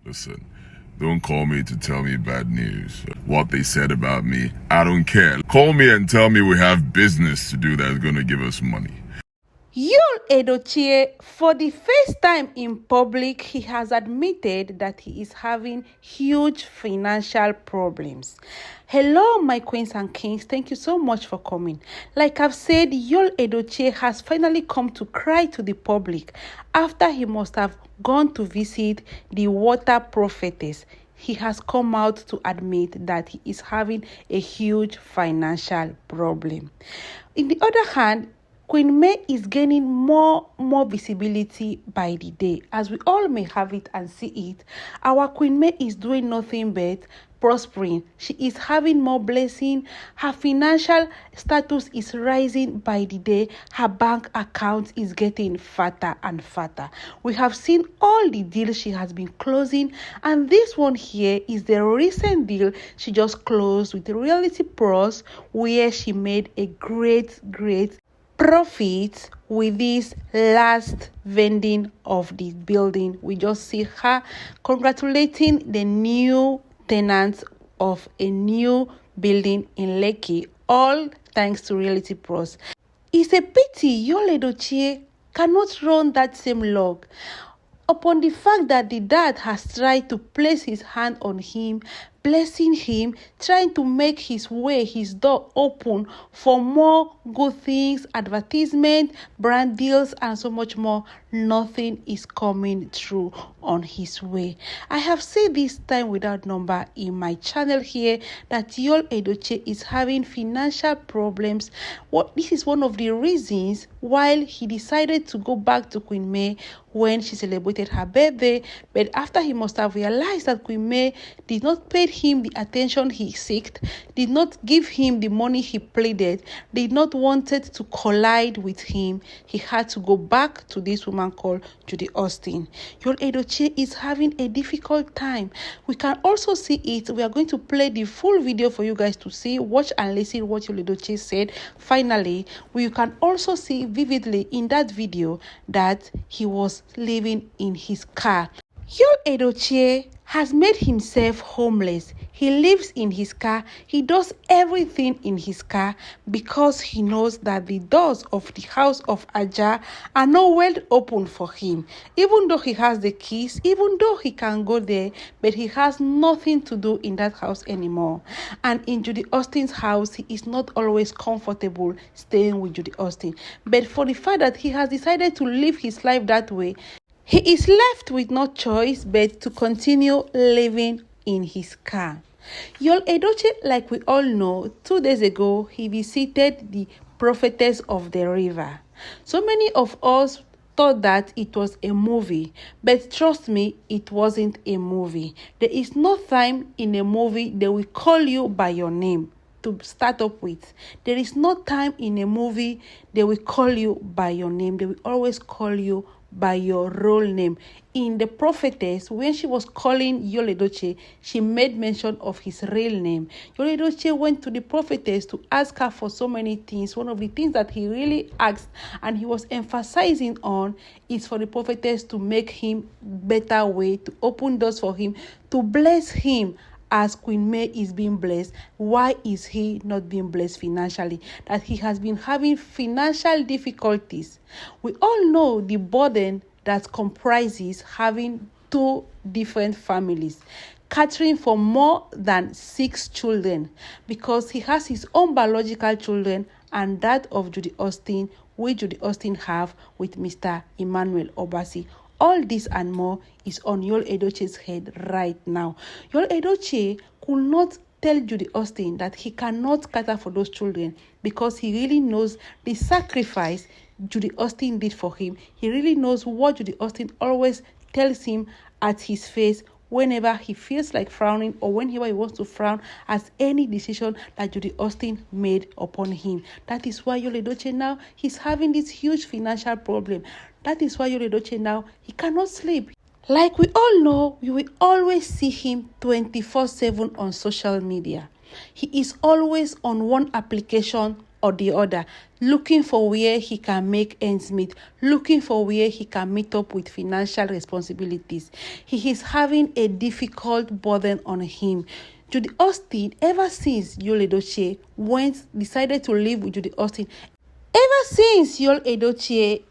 Listen, don't call me to tell me bad news. What they said about me, I don't care. Call me and tell me we have business to do that's gonna give us money. Edochie, for the first time in public, he has admitted that he is having huge financial problems. Hello, my queens and kings. Thank you so much for coming. Like I've said, Edochie has finally come to cry to the public after he must have gone to visit the water prophetess. He has come out to admit that he is having a huge financial problem. On the other hand, Queen May is gaining more visibility by the day. As we all may have it and see it, our Queen May is doing nothing but prospering. She is having more blessing. Her financial status is rising by the day. Her bank account is getting fatter and fatter. We have seen all the deals she has been closing, and this one here is the recent deal she just closed with the Reality Pros, where she made a great profit with this last vending of the building. We just see her congratulating the new tenants of a new building in Lekki, all thanks to Reality Pros. It's a pity Edochie cannot run that same log upon the fact that the dad has tried to place his hand on him, blessing him, trying to make his door open for more good things, advertisement, brand deals, and so much more. Nothing is coming through on his way. I have said this time without number in my channel here that Edochie is having financial problems. This is one of the reasons why he decided to go back to Queen May when she celebrated her birthday, but after he must have realized that Queen May did not pay him the attention he sought, did not give him the money he pleaded, did not wanted to collide with him, he had to go back to this woman called Judy Austin. Edochie is having a difficult time. We can also see it. We are going to play the full video for you guys to see, watch and listen what Edochie said. Finally, we can also see vividly in that video that he was living in his car. Edochie has made himself homeless. He lives in his car. He does everything in his car because he knows that the doors of the house of Aja are not well open for him. Even though he has the keys, even though he can go there, but he has nothing to do in that house anymore. And in Judy Austin's house, he is not always comfortable staying with Judy Austin. But for the fact that he has decided to live his life that way, he is left with no choice but to continue living in his car. Edochie, like we all know, 2 days ago, he visited the prophetess of the river. So many of us thought that it was a movie, but trust me, it wasn't a movie. There is no time in a movie they will call you by your name. To start up with, there is no time in a movie they will call you by your name. They will always call you by your role name. In the prophetess, when she was calling Edochie, she made mention of his real name. Edochie went to the prophetess to ask her for so many things. One of the things that he really asked and he was emphasizing on is for the prophetess to make him better way, to open doors for him, to bless him. As Queen May is being blessed, why is he not being blessed financially? That he has been having financial difficulties. We all know the burden that comprises having 2 different families, catering for more than 6 children, because he has his own biological children and that of Judy Austin, which Judy Austin have with Mr. Emmanuel Obasi. All this and more is on Edochie's head right now. Edochie could not tell Judy Austin that he cannot cater for those children because he really knows the sacrifice Judy Austin did for him. He really knows what Judy Austin always tells him at his face whenever he feels like frowning or whenever he wants to frown at any decision that Judy Austin made upon him. That is why Edochie now, he's having this huge financial problem. That is why Edochie now, he cannot sleep. Like we all know, you will always see him 24/7 on social media. He is always on one application or the other, looking for where he can make ends meet, looking for where he can meet up with financial responsibilities. He is having a difficult burden on him. Judy Austin, ever since Yul Edochie decided to live with Judy Austin, ever since Yul Edochie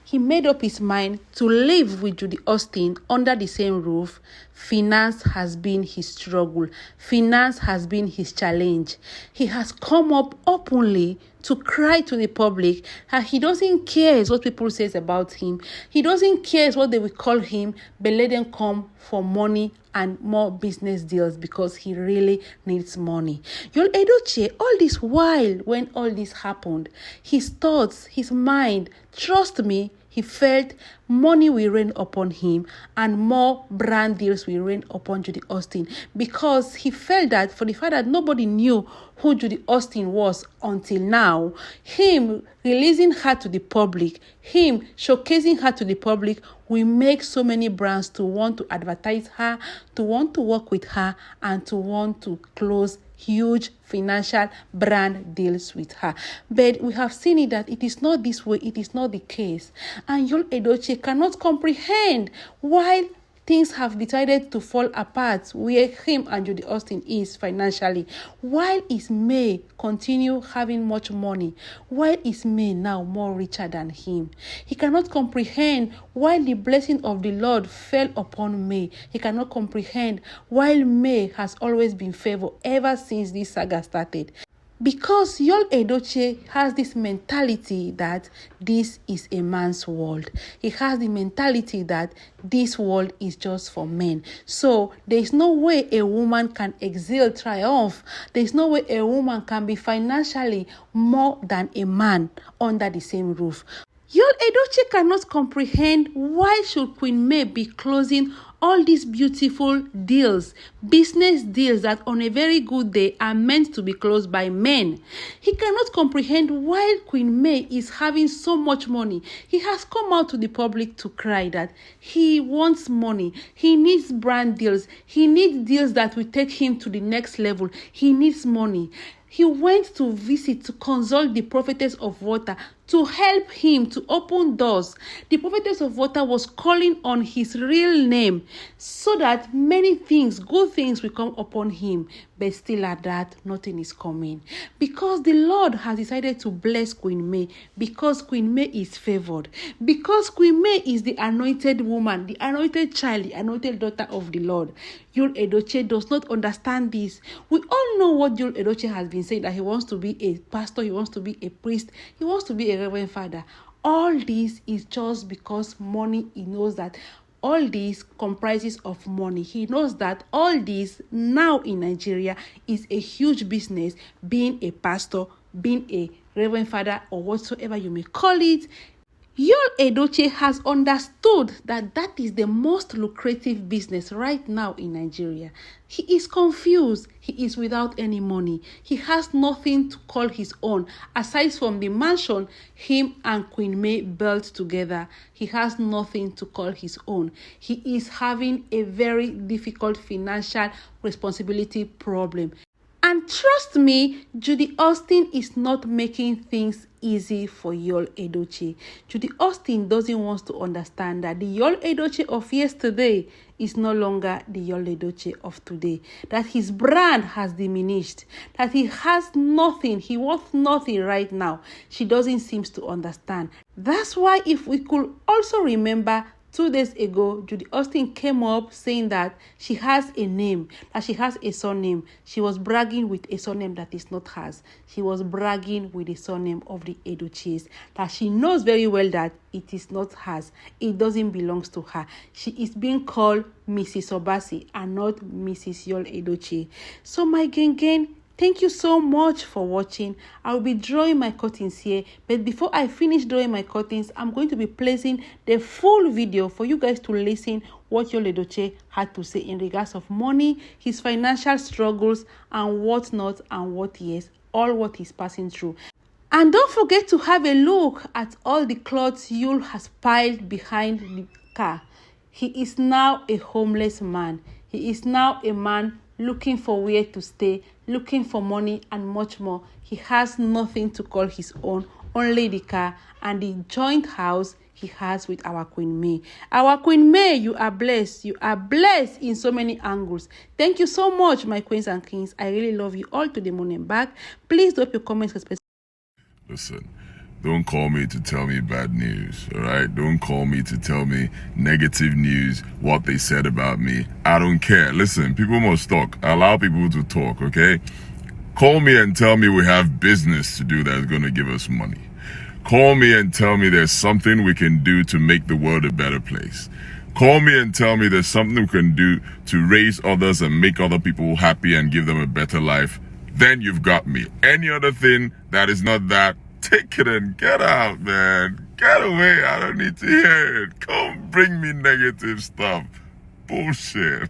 he made up his mind to live with Judy Austin under the same roof, finance has been his struggle. Finance has been his challenge. He has come up openly to cry to the public that he doesn't care what people say about him. He doesn't care what they will call him, but let them come for money and more business deals because he really needs money. Yul Edochie, all this while when all this happened, his thoughts, his mind, trust me, he felt money will rain upon him and more brand deals will rain upon Judy Austin because he felt that for the fact that nobody knew who Judy Austin was until now, him releasing her to the public, him showcasing her to the public will make so many brands to want to advertise her, to want to work with her, and to want to close huge financial brand deals with her. But we have seen it that it is not this way, it is not the case. And Yul Edochie cannot comprehend why things have decided to fall apart where him and Judy Austin is financially. While is May continue having much money? Why is May now more richer than him? He cannot comprehend why the blessing of the Lord fell upon May. He cannot comprehend why May has always been favored ever since this saga started. Because Yul Edochie has this mentality that this is a man's world. He has the mentality that this world is just for men. So there is no way a woman can excel, triumph. There is no way a woman can be financially more than a man under the same roof. Yul Edochie cannot comprehend why should Queen May be closing all these beautiful deals, business deals that on a very good day are meant to be closed by men. He cannot comprehend why Queen May is having so much money. He has come out to the public to cry that he wants money. He needs brand deals. He needs deals that will take him to the next level. He needs money. He went to visit, to consult the prophetess of water, to help him to open doors. The prophetess of water was calling on his real name so that many things, good things will come upon him. But still at that, nothing is coming. Because the Lord has decided to bless Queen May. Because Queen May is favored. Because Queen May is the anointed woman, the anointed child, the anointed daughter of the Lord. Yul Edochie does not understand this. We all know what Yul Edochie has been saying, that he wants to be a pastor, he wants to be a priest, he wants to be a reverend father. All this is just because money. He knows that all this comprises of money. He knows that all this now in Nigeria is a huge business, being a pastor, being a reverend father, or whatsoever you may call it. Yul Edochie has understood that that is the most lucrative business right now in Nigeria. He is confused. He is without any money. He has nothing to call his own. Aside from the mansion him and Queen May built together, he has nothing to call his own. He is having a very difficult financial responsibility problem. And trust me, Judy Austin is not making things easy for Yul Edochie. Judy Austin doesn't want to understand that the Yul Edochie of yesterday is no longer the Yul Edochie of today. That his brand has diminished. That he has nothing. He wants nothing right now. She doesn't seem to understand. That's why if we could also remember 2 days ago, Judy Austin came up saying that she has a name, that she has a surname. She was bragging with a surname that is not hers. She was bragging with the surname of the Edochies, that she knows very well that it is not hers. It doesn't belong to her. She is being called Mrs. Obasi and not Mrs. Yul Edochie. So my gang, thank you so much for watching. I will be drawing my curtains here. But before I finish drawing my curtains, I'm going to be placing the full video for you guys to listen what Yul Edochie had to say in regards of money, his financial struggles, and whatnot, and what he is, all what he's passing through. And don't forget to have a look at all the clothes Yul has piled behind the car. He is now a homeless man. He is now a man looking for where to stay, looking for money, and much more. He has nothing to call his own, only the car and the joint house he has with our Queen May. Our Queen May, you are blessed. You are blessed in so many angles. Thank you so much, my queens and kings. I really love you all to the moon and back. Please drop your comments. Listen, don't call me to tell me bad news, all right? Don't call me to tell me negative news, what they said about me. I don't care. Listen, people must talk. Allow people to talk, okay? Call me and tell me we have business to do that's going to give us money. Call me and tell me there's something we can do to make the world a better place. Call me and tell me there's something we can do to raise others and make other people happy and give them a better life. Then you've got me. Any other thing that is not that, take it and get out, man. Get away. I don't need to hear it. Come bring me negative stuff. Bullshit.